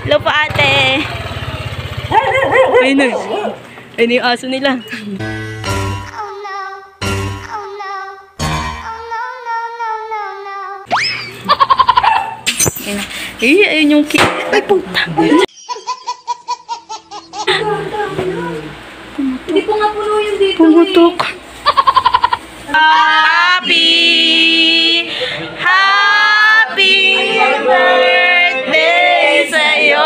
Hello po, ate. Ayun na. Ayun na yung aso nila. Ayun yung cake. Ay, puta. Hindi ko nga puno yung dito. Pumutok. Happy birthday sa'yo.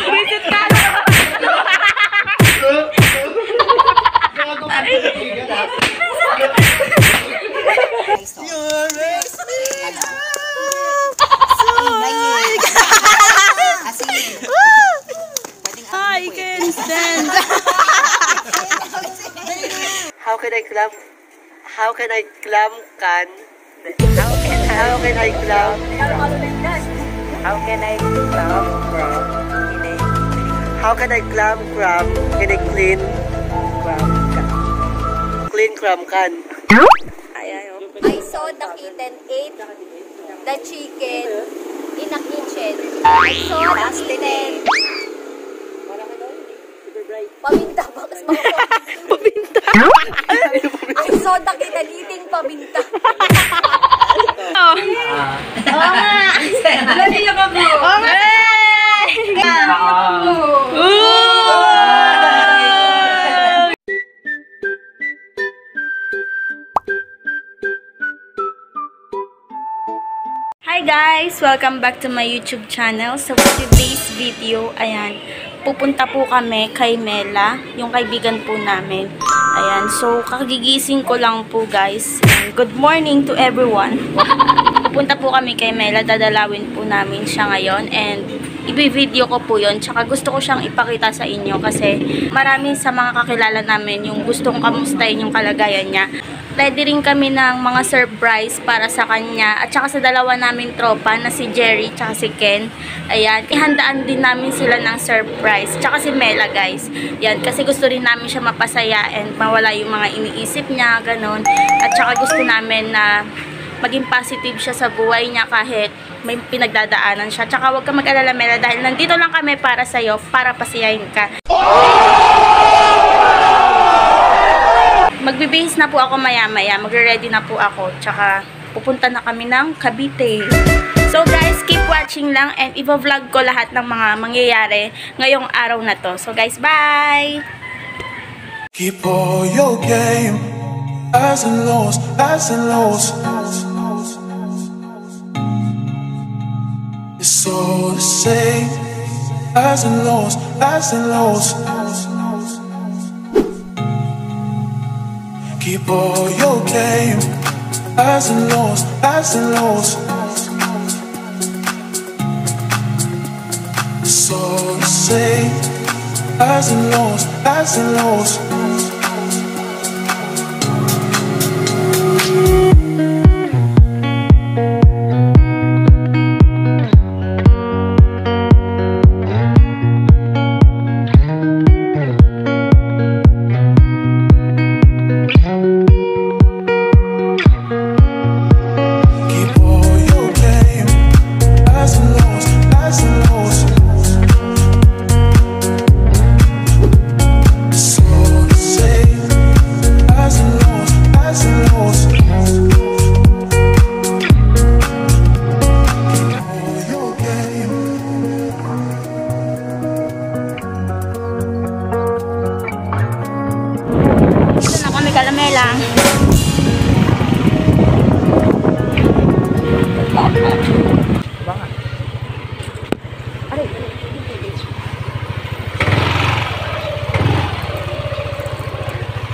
Visit ka. I can stand. How can I climb? How can I climb? How can I climb? How can I climb? How can I climb crab in a clean crab can? Clean crab can. I saw the kitten ate the chicken in a kitchen. I saw the kitten. Paminta. Bakas Pabinta. I saw the kitten eating paminta. Oo nga. Lagi na ka mo. Oo nga. Hi guys! Welcome back to my YouTube channel. So for today's video, ayan, pupunta po kami kay Mela, yung kaibigan po namin. Ayan, so kagigising ko lang po guys. Good morning to everyone. Pupunta po kami kay Mela, dadalawin po namin siya ngayon and i-video ko po yun. Tsaka gusto ko siyang ipakita sa inyo kasi marami sa mga kakilala namin yung gustong kamustahin yung kalagayan niya. Ready rin kami ng mga surprise para sa kanya at saka sa dalawa naming tropa na si Jerry tsaka si Ken. Ayan, ihandaan din namin sila ng surprise. Tsaka si Mela guys. Yan, kasi gusto rin namin siya mapasaya and mawala yung mga iniisip niya, ganun. At saka gusto namin na maging positive siya sa buhay niya kahit may pinagdadaanan siya. Tsaka huwag ka mag-alala Mela dahil nandito lang kami para sa'yo, para pasiyahin ka. Magbibihis na po ako maya-maya. Magre-ready na po ako. Tsaka pupunta na kami ng Cavite. So guys, keep watching lang and i-vlog ko lahat ng mga mangyayari ngayong araw na to. So guys, bye! Keep all your game, highs and lows, highs and lows. It's all the same, highs and lows, highs and lows. Keep all your game, highs and lows, highs and lows. It's all the same, highs and lows, highs and lows. Kalamela.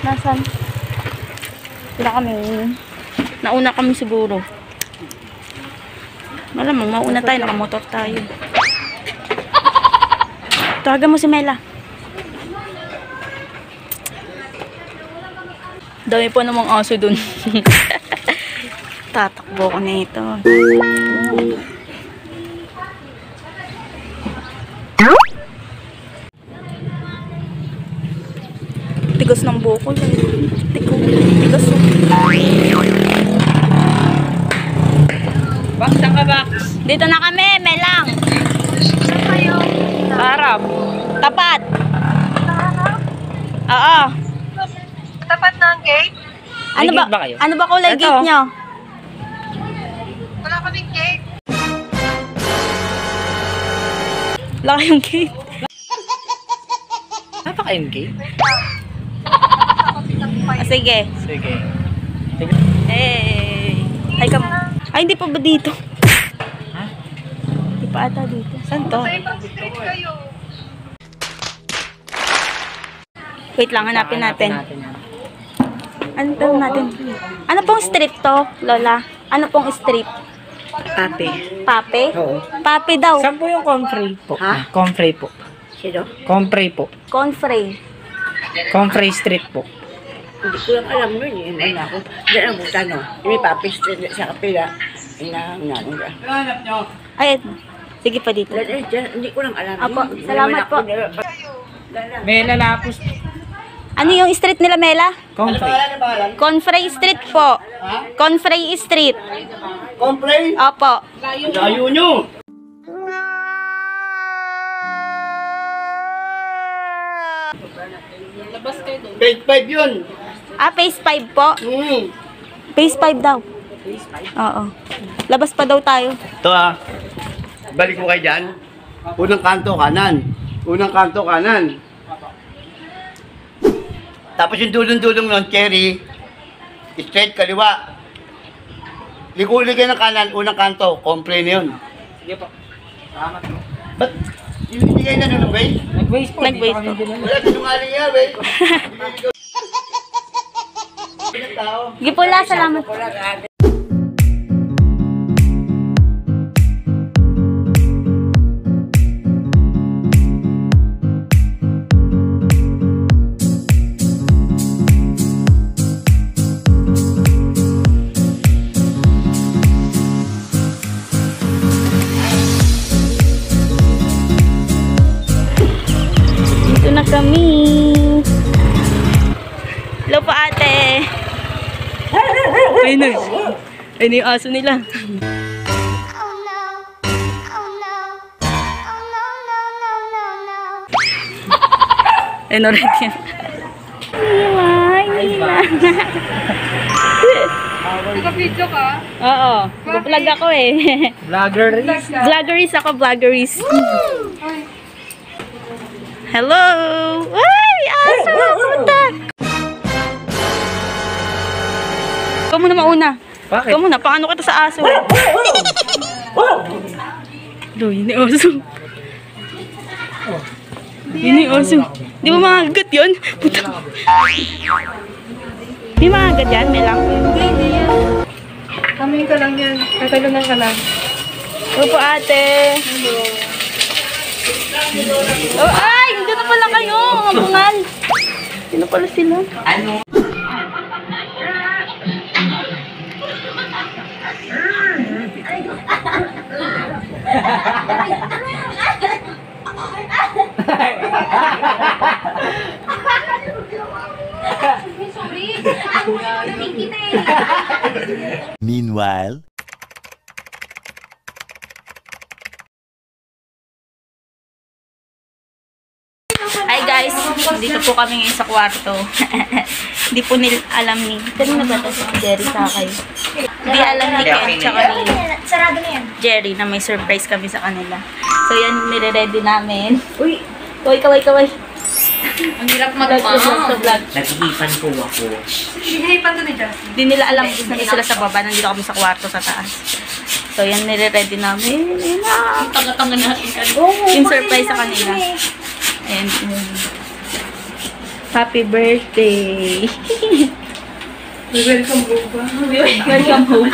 Nasaan? Sila kami. Nauna kami siguro. Malamang mauna tayo. Nakamotor tayo. Tawagan mo si Mela. Dami po namang aso dun. Tatakbo ko na ito. Tigas ng buko. Tigas. Box, saan ka box? Dito na kami, Melang. Saan kayo? Harap. Tapat. Oo. Tapat ng gate? Ano May ba, gate ba kayo? ano ba kulay Ito. gate nyo? Wala kaming gate. Wala kayong gate. Napaka-MK. Sige. Sige. Hey. Ay, ay, hindi pa ba dito? Ha? Hindi pa ata dito. Saan to? Sa ibang street kayo. Wait lang, hanapin natin. yan. Ano tawag natin? Ano pong street to, Lola? Ano pong street? Ate. Pape? Oo. Pape daw. Saan po yung Comfrey po? Ha? Comfrey po. Sino? Comfrey po. Confrey. Comfrey Street po. Hindi ko lang alam nun eh. May ako. Diyan ang butano. May papis sa kapila. Inahanap ka. Ay, sige pa dito. Hindi ko lang alam. Apo, salamat po. May lalapos. Ano yung street nila, Mela? Comfrey. Confrey Street po. Confrey Street. Complain? Opo. Layo nyo! Page 5 yun. Ah, phase 5 po. Phase 5 daw. Oo. Labas pa daw tayo. Ito balik ko kayo dyan. Unang kanto kanan. Unang kanto kanan. Tapos yung dulong-dulong ng cherry, straight kaliwa. Liko-liko ng kanan, unang kanto, complain yun. Sige po. Salamat po. Ba't hindi kayo nanonood, bay? Nag-waste po. Nag-waste Dito kami dinala. Wala, sinungaling nga, bay. Tao. Gipula, salamat. Dito na kami. Hello po, ate. Ayun na. Ayun na yung aso nila. Ayun na rin yan. Naka-video ka? Oo. Vlog ako eh. Vlogger rin. Vloggeries ako, vloggeries. Hello! Ay! Aso! Puta! Ikaw muna mauna. Bakit? Ikaw muna, paano kita sa aso? Do, yun yung aso. Yun yung aso. Di ba makagat yun? Puta. Di makagat yan, Melang? Hindi yan. Kami ka lang yan. Katalunan ka lang. Hello po, ate. Hello. Oh, ay! Hindi na pala kayo! Mga bungal. Sino pala sila? Ano? Meanwhile. Hi guys, dito po kami ngayon sa kwarto. Hindi po nila alam ni... Kanina ba ito si Jerry sa kayo? Hindi alam ni Ken tsaka ni Sarado na yan. Jerry na may surprise kami sa kanila. So yan, nire-ready namin. Uy! Kaway! Ang hirap Vlog sa vlog. Nag-iipan po ako. Hinihipan to ni Justin. Hindi nila alam kung saan sila sa baba. Nandito kami sa kwarto sa taas. So yan, nire-ready namin. Ayun na. Tanga-tanga natin ka. Yung surprise sa kanila. And happy birthday! Welcome home ba? Welcome home.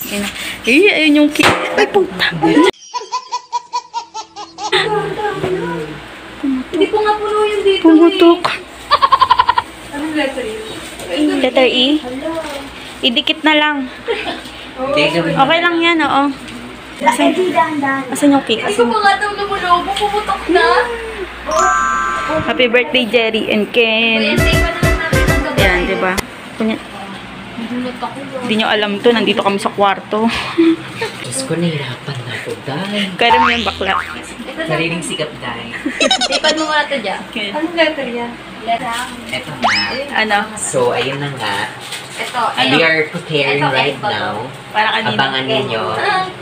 Ayun na. Ayun yung cake. Ay, puta! Hindi ko nga puno yung dito Pumutok. Anong letter yun? Letter E. Idikit na lang. Okay lang yan, oo. Asan yung cake? Hindi ko pa nga daw lumulobo. Pumutok na. Happy birthday, Jerry and Ken. Essay pa na lang natin ang gagawin. Yan, diba? Kunya. Hindi nyo alam to, nandito kami sa kwarto. Diyos ko, nahirapan na ako, Day. Kaya mo yung bakla. Sariling sikap, Day. Tipad mo muna ito dyan. Anong letter yan? Letter. Eto na. Ano? So, ayun na nga. Ito. We are preparing Ito, right ito. now. Para kanina. Abangan ninyo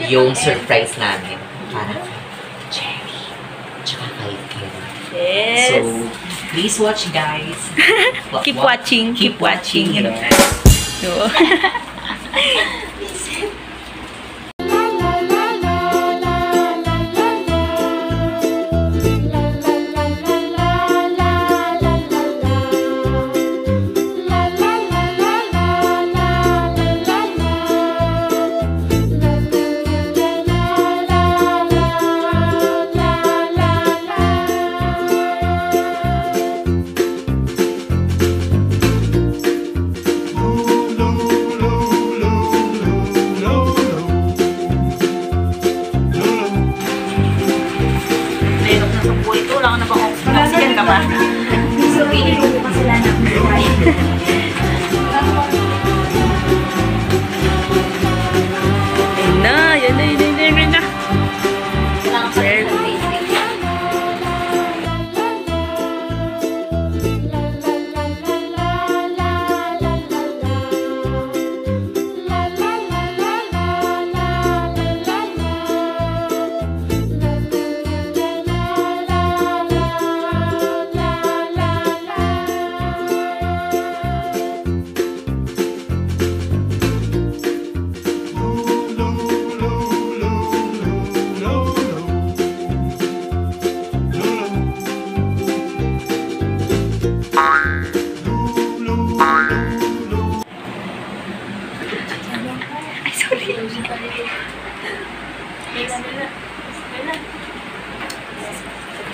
yung surprise namin. Para kay Cherry. Tsaka kay Ken. Yes. So, please watch, guys. Keep watching. Keep watching. you know. No. Layok na sa buhay ko. Wala ka na bang oxygen ka ba? So, pinilong ko pa sila ng buhay. Ayun na. Yan na. Yan na. Kailangan pa rin ng basic.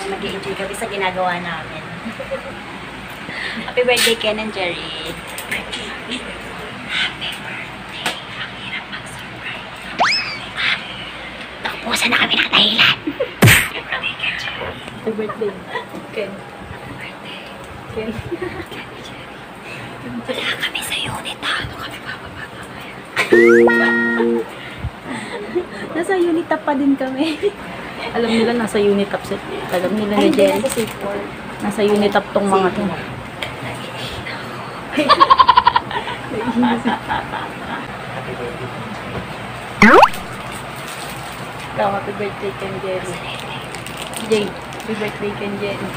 Mag-i-enjoy kami sa ginagawa namin. Happy birthday, Ken and Jerry. Nakapusa na kami ng dahilan. Happy birthday, Ken. Ken. Wala kami sa unit. Ano kami papapapa ngayon? Nasa unit up pa din kami. Alam nila nasa unit up set. Alam nila ni Jerry. Nasa unit up tong mga to. Ikaw, happy birthday Ken Jerry. Jay, happy birthday Ken Jerry.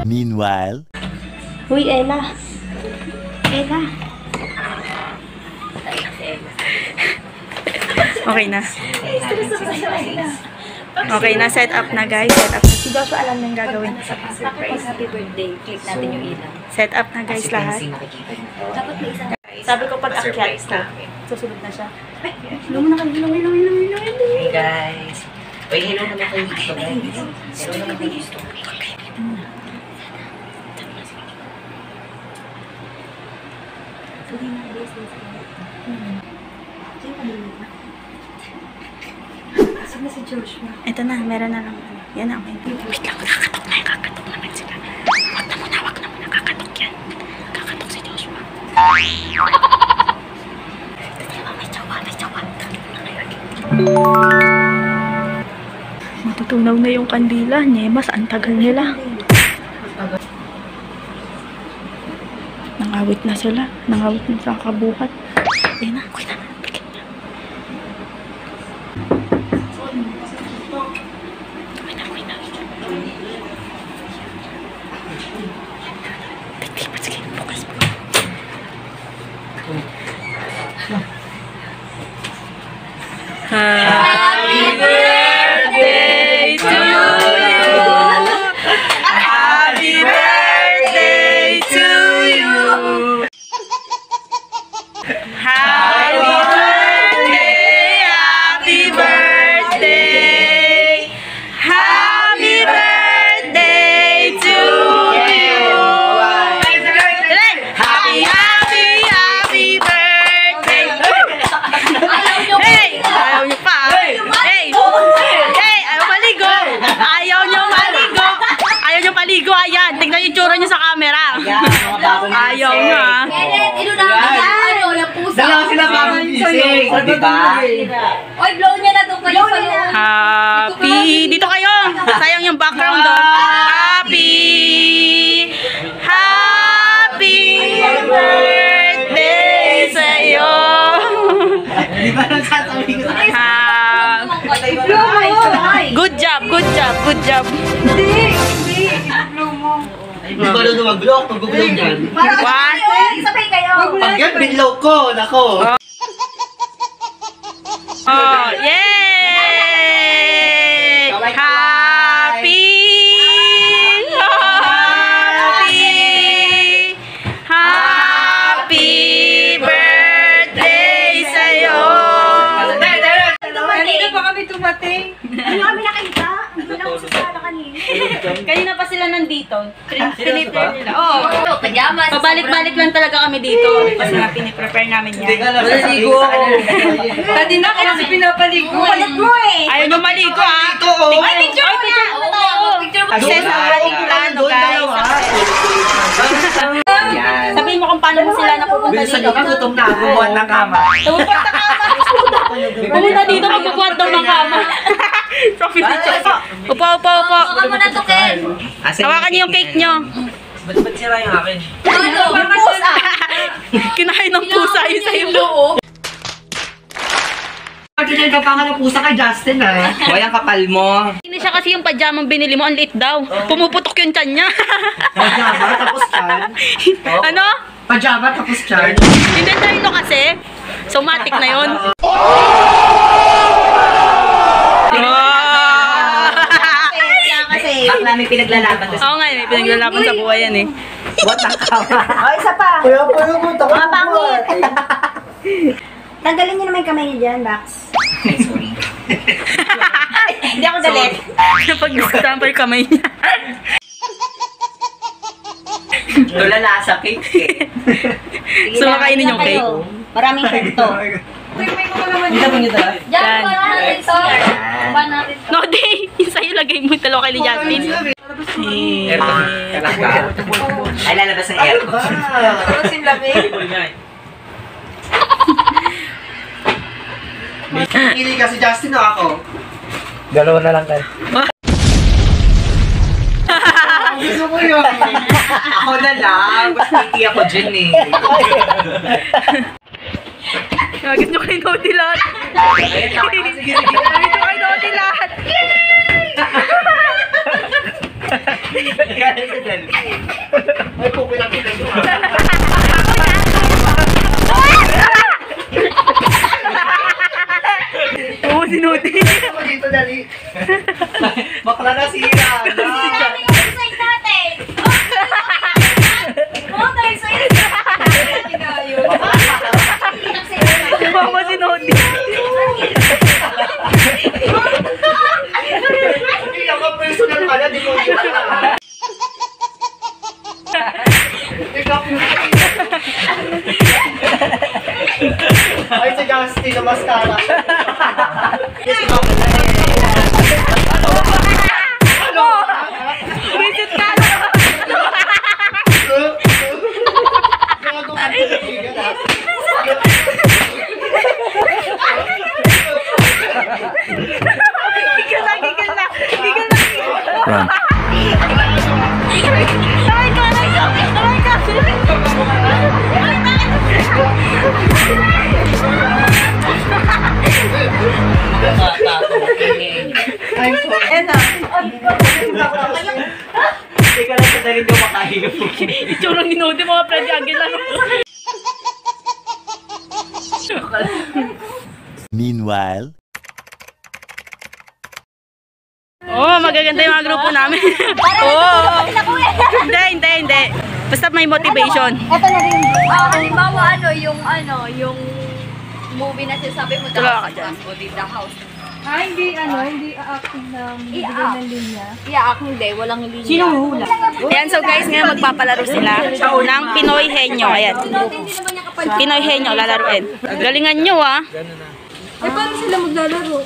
Meanwhile, Uy, Ella. Ella. Okay na. Okay na, set up na guys. Set up na. Si Joshua alam na yung gagawin. Surprise. Happy birthday. Click natin yung ilaw. Set up na guys lahat. Dapat may isang Sabi ko pag akyat ko, susunod na siya. Ay, hello mo na kayo. Hello. Hey, guys. Uy, hello naman kayo dito, guys. Hello naman kayo dito. Ito na, meron na lang. Yan na, okay. Wait lang, kakatok na. Kakatok naman sila. Wag na muna. Kakatok yan. Kakatok si Joshua. May tsawa. Matutunaw na yung kandila. Mas ang tagal nila. Nangawit na sila. Nangawit na sa kabuhat. Yan na, kuya na. Happy birthday to you. Happy birthday to you. Happy diba? Oy, blow niya na doon kayo sa loob. Happy! Dito kayo! Sayang yung background doon. Happy! Happy birthday sa'yo! Hindi ba nang sasabihin ko? Good job, good job, good job. Hindi ko na mag-block, mag-block yan. One. Sabay kayo. Pag yan, binlock ko, nako. Oh, yay! Happy! Happy! Happy birthday sa'yo! Kanina pa kami tumating. Ano kami nakita? Ano na ako sa sala kanina. Kanina pa sila nandito. Piniprepare nila. Oo. Pajamas. Pabalik-balik lang talaga kami dito. Kasi nga piniprepare namin yan. Malaligo ako. Kanina kasi pinapaligo. Palit mo eh. Ayaw nyo maligo ha? Ay, picture mo na. Picture mo. Access ang ating plano guys. Yan. Sabihin mo kung paano mo sila napupunta Bilisan dito. nyo ka, gutom na ako. Buwan ng kama. Pupunta kama. Pumunta dito, magbubuhat daw ng kama. Trophy picture. Upo, upo, upo. Baka mo na to, Ken. Hawakan niyo yung cake nyo. Ba't sira yung akin? Ano? Yung pusa. Kinain ng pusa yun sa yung loob. Pagkinan ka pa nga ng pusa kay Justin ha. Hoy, ang kapal mo. Hindi siya kasi yung pajamang binili mo, ang liit daw. Pumuputok yung tiyan niya. Pajama tapos chan. Ano? Pajama tapos chan. Hindi tayo ito kasi. Somatic na yun. Kasi. Bak namin pinaglalaban. Oo nga, may pinaglalaban sa buhay yan eh. Buwan ng kama. Oh, isa pa. Kaya pa yung punta ko. Mga pangit. Tanggalin niyo naman yung kamay niyo dyan, Dax. Sorry. Hindi ako galit. Napag-gustahan pa yung kamay niya. Tulala sa cake eh. So, makainin yung cake. Maraming kwento. Hindi na niyo dala. Diyan, ba natin to? Ba natin to? No, di. Yung sa'yo, lagay mo yung talo kay ni Justin. Aircon. Ay, lalabas ng aircon. Sim lamig. Pili kasi Justin o ako. Dalawa na lang tayo. Gusto ko yun. Ako na lang. Mas piti ako dyan eh. Nagis nyo kay Nodi lahat. Nagis nyo kay Nodi lahat. Ay, pupilang kita nyo. Oo, si Nodi. Ako dito, dali. Bakla na sira. Maraming exercise natin. Oh, exercise. Mama si Nodi. Hindi ako personal pala, di ko yun. Ikaw ay, sa Justin na mascara. Visit ka. Gigil na, gigil na. Gigil na. Run. Aray ka, aray ka. Aray ka. Teka lang sa tarin yung makahiyo. Itsura ni Nodi, mga Freddy Aguilar. Meanwhile, Oh, magaganda yung mga grupo namin. Oh. Hindi. Basta may motivation. Ito na rin. Halimbawa, yung movie na sinasabi mo, Tula ka The dyan. House of the House. Hindi active na bibigyan ng linya. Yeah, hindi. Walang linya. Sino hula? Ayan, so guys, ngayon magpapalaro sila ng Pinoy Henyo. Ayan. Hindi naman niya kapag... Pinoy Henyo, lalaruin. Galingan nyo, ah. Eh, paano sila maglalaro?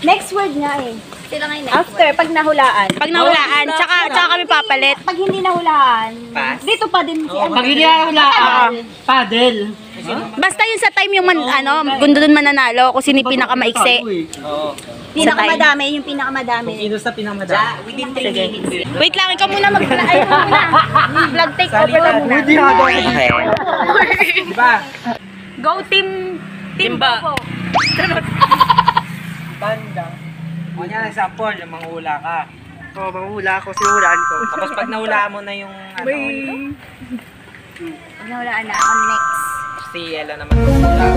Next word nga eh. Sila ngayon. After, pag nahulaan. Pag nahulaan, tsaka kami papalit. Pag hindi nahulaan, Pass. dito pa din si ano. Pag hindi ako wala, paddle. Basta yun sa time yung gundo dun mananalo kung sino yung pinakamaiksi. Pinakamadami, yung pinakamadami. Sino sa pinakamadami? Within 3 minutes. Wait lang, ikaw muna ayun muna. Vlog take over ka muna. Diba? Go team Bobo. Banda. O niya, example, yung manghula ka. Oo, manghula ako, sinuhulaan ko. Tapos pag nahulaan mo na yung Nawalaan na ako next. si Ella naman manghula.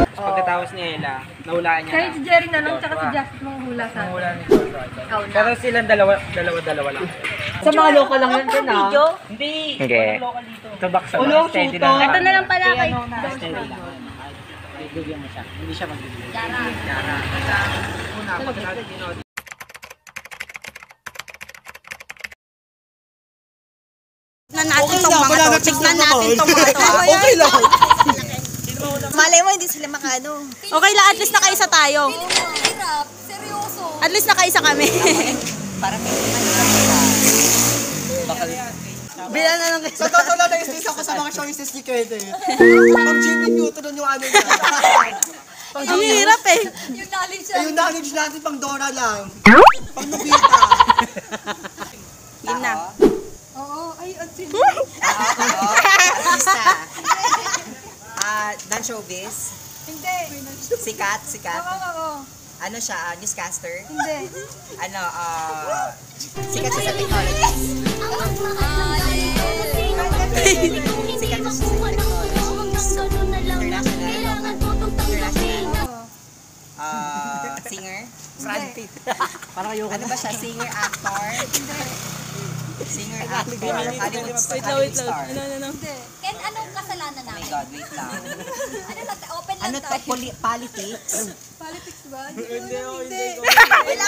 Tapos pagkatapos ni Ella, nahulaan niya Kahit si Jerry na lang, tsaka si Justin mong hula sa Manghula ni Joshua. Pero silang dalawa lang. Sa mga local lang yan dyan video. Hindi. Okay. Local dito. Tabak sa mga steady lang. Ito na lang pala kay Steady lang. Bibigyan mo siya. Hindi siya magbibigyan. Yara. Una, pag natin ginod. Tignan natin tong mga to. Okay lang. Malay mo, hindi sila makano. Okay lang, at least nakaisa tayo. Hirap. Seryoso. At least nakaisa kami. Bila na lang kayo. Sa totoo lang, na-stress ako sa mga choices ni Kete. Pang Jimmy Newton yung ano niya. Ang hirap eh. Yung knowledge Yung knowledge natin pang Dora lang. Pang Nobita. Yun na. Oo. Ay, at sin. Artista. Dan showbiz. Hindi. Sikat. Oo. Ano siya? Newscaster. Hindi. Ano, sikat siya sa technology. Sikat siya sa technology. International. Singer. Brad Pitt. Ano ba siya? Singer, actor? Singer, actor. Hollywood star. Hindi. Ken, anong kasalanan Oh my namin? God, wait lang. Ano na, open lang Ano to? tayo. Politics? Politics ba? Hindi. Wala.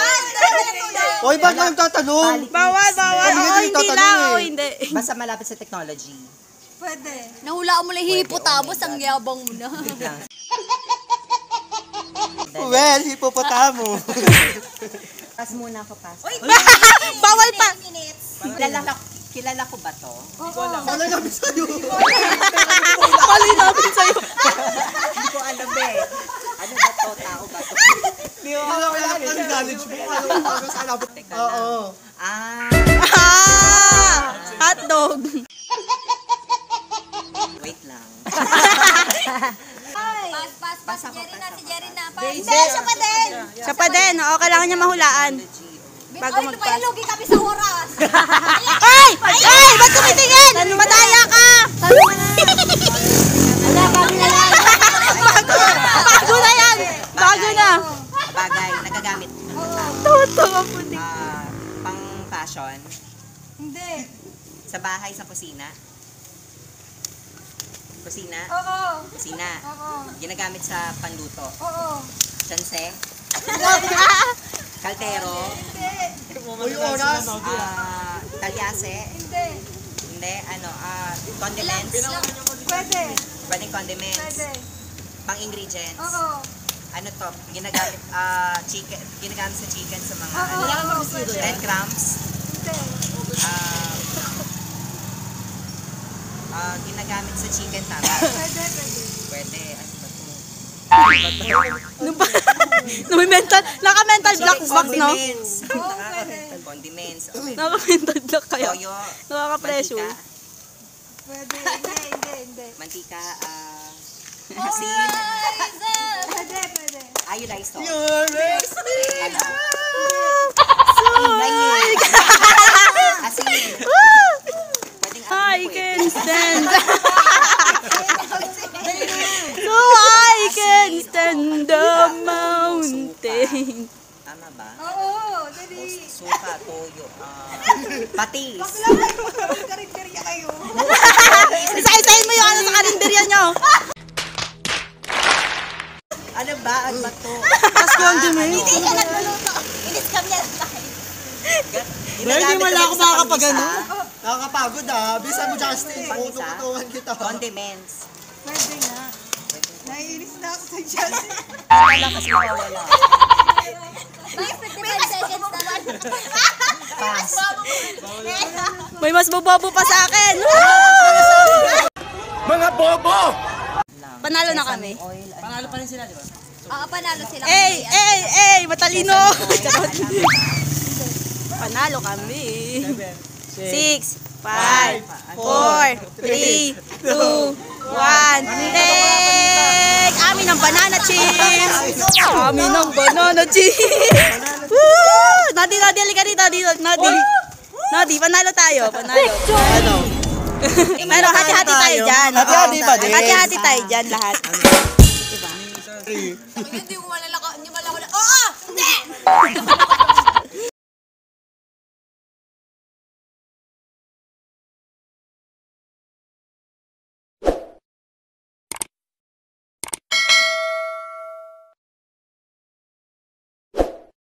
Hoy, ba't ka nagtatanong? Bawal. Oo, hindi lang. Oo, hindi. Basta malapit sa technology. Pwede. Nahulaan mo lang hipotamos, ang yabang mo na. Well, hipopotamo. Pass muna ako, pass. Bawal pa. Kilala ko ba to? Wala namin sa'yo. Mali namin sa'yo. Hindi ko alam eh. Ano ba to? Tao ba to? Wala ko lang ang knowledge mo. Ano sa alam. Oo. Hotdog. Wait lang. Pass. Jerry na, si Jerry na. Hindi, siya pa din. Siya pa din. Oo, kailangan niya mahulaan. Bago Ay, mag-pass. lugi kami sa oras. Ay! Ba't tumitingin? Madaya ka! Bago na yan! Bago na! Bagay, nagagamit. Totoo po din. Pang fashion. Hindi. Sa bahay, sa kusina. Kusina. Ginagamit sa panluto. Chanse. Kaldero. Uy, oras. Talyase. Hindi. Condiments. Pwede. Pwedeng condiments. Pang ingredients. Ano to? Ginagamit chicken. Ginagamit sa chicken sa mga breadcrumbs. Ginagamit sa chicken tama. Pwede. Ano ba to? Naka-mental block box, no? Condiments. Naka-mental block kayo. Toyo. Nakaka-pressure. Hindi. Mantika. Asin. Pwede. Iodized salt. Asin. Pwedeng I can stand. So I can stand the mountain. Tama ba? Oo, dali. Suka, toyo. Patis. Karinderya kayo. Isa-isahin mo yung ano sa karinderya nyo. Ano ba? Ano ba to? Tapos condiments. Hindi siya nagluluto. Inis-cam niya tayo. Hindi mo lang ako makakapag ano. Pang-isa. Nakakapagod Bisa mo, Justin. Pang-isa. Ututuhan kita. Condiments. Pwede nga. Naiinis na ako sa Justin. Wala kasi nawawala. May 55 seconds naman. Pass. May mas bobobo pa sa akin. Mga bobo! Panalo na kami. Panalo pa rin sila, di ba? Oo, panalo sila. Matalino! Panalo kami. 6, 5, 4, 3, 2, 1. Take! Amin ang banana chips! Amin ang banana chips! Woo! Nadi, halika dito. Nadi, panalo tayo. Panalo. Pero hati-hati tayo dyan. Hati-hati ba din? Hati-hati tayo dyan lahat. Diba? Hindi mo malala. Oo! Hindi!